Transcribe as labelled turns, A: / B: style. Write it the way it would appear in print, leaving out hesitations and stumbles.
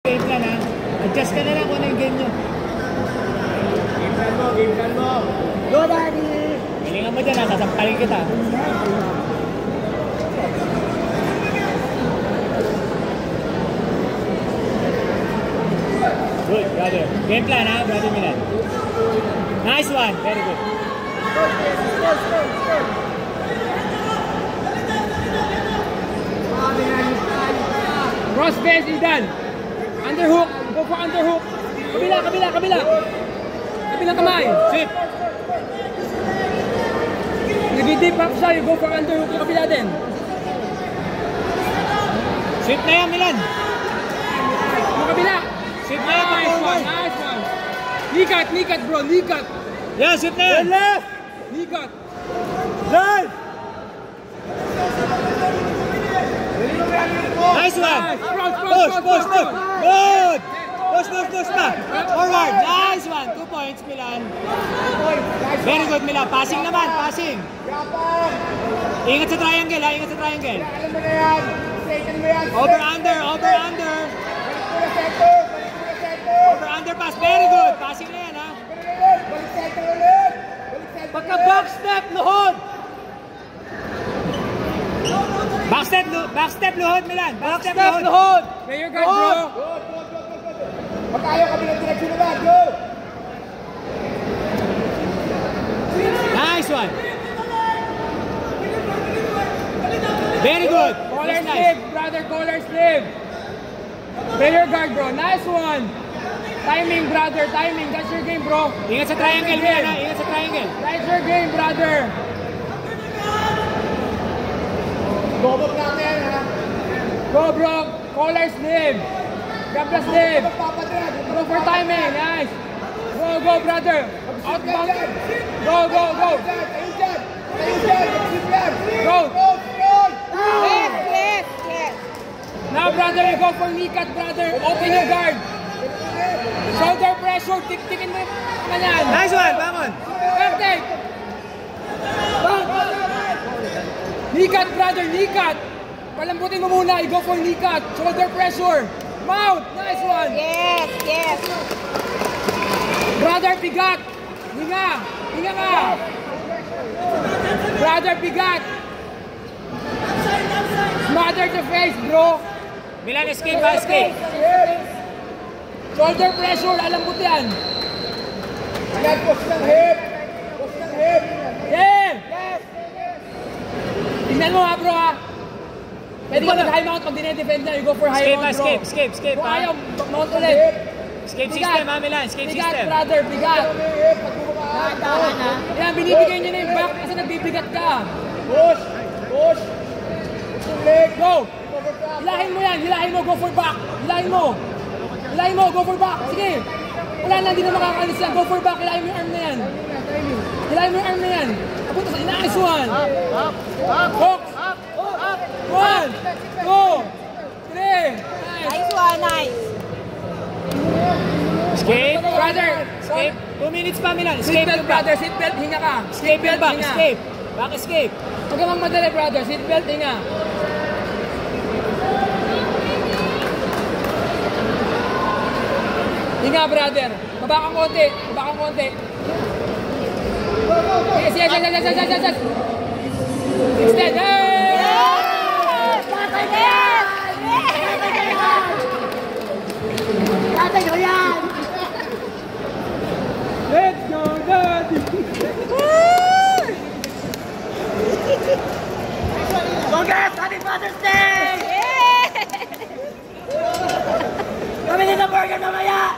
A: Game plan ha. Adjust ka na lang kung ano yung game nyo. Game plan mo. Go, Daddy! Hilingan mo dyan ha, sasampalin kita. Good, brother. Game plan ha, brother Milan. Nice one, very good.
B: Cross face, Idan. Underhook. Go for underhook. Kabila. Kabilang kamay.
A: Sweep.
B: Nag-deep up siya. You go for underhook. Yung kabila din.
A: Sweep na yan, Milan.
B: Yung kabila.
A: Sweep na yan.
B: Nice one. Likat, bro. Likat.
A: Yeah, sweep na yan.
B: Left. Likat.
A: Left. Nice one. Push. Good. Push pa. Forward. Nice one. 2 points, Milan. Very good, Milan. Passing naman. Passing. Ingat sa triangle, ha. Ingat sa triangle. Over, under. Over, pass. Very good. Passing na yan, ha. Pagka back step, luhod. Backstep, luhod, Milan. Backstep, luhod.
B: Player guard, bro.
C: Pagkayo kami ng direksyon naman. Go!
A: Nice one. Very good.
B: Collar sleeve, brother. Collar sleeve. Player guard, bro. Nice one. Timing, brother. Timing. That's your game, bro.
A: Ingat sa triangle, Milan, ha. Ingat sa triangle.
B: That's your game, brother.
C: Go, natin, ha?
B: Go, bro. Collar sleeve. Grab the sleeve. Go for timing. Nice. Go, brother. Outbound. Go. Go.
D: Yes.
B: Now, brother, you go for knee cut, brother. Open your guard. Shoulder pressure. Tik-tikin mo yung kanyan.
A: Nice one, bangon.
B: Perfect. Knee cut, brother. Knee cut. Palambutin mo muna. You go for knee cut. Shoulder pressure. Mount. Nice one.
D: Yes.
B: Brother, bigat. Hinga ka. Brother, bigat. Smother the face, bro.
A: Milan, escape.
B: Shoulder pressure, alam mo yan.
C: Push ng hip.
B: Yeah. Tingnan mo ha, bro ha. Pwede ka mag-high mount pag dinedefend na. You go for high mount, bro.
A: Escape.
B: Kung ayaw, mount ulit.
A: Escape system, ha, Milan. Escape
B: Bigat,
A: system.
B: brother, bigat. Yan, binibigay niyo na yung back kasi nagbibigat ka.
C: Push.
B: Go. Hilahin mo yan. Go for back. Hilahin mo, go for back. Sige. Wala na, hindi na makakalis yan. Go for back. Hilahin mo yung arm na yan. Apunta sa nice one. Hooks. 1, 2, 3.
D: Nice one, nice.
A: Escape.
B: Brother.
A: Escape. 2 minutes pa, Milan.
B: Seatbelt, brother. Seatbelt, hinga ka.
A: Escape yung back.
B: hinga.
A: Escape. Back escape.
B: Huwag ka mang madali, brother. Seatbelt, hinga. Hinga, brother. Baba kang konti. Yes. Extend. Hey!
D: Tatay ko yan!
B: Let's go, Daddy!
D: Congrats! Happy Father's Day! Kami din na burger mamaya!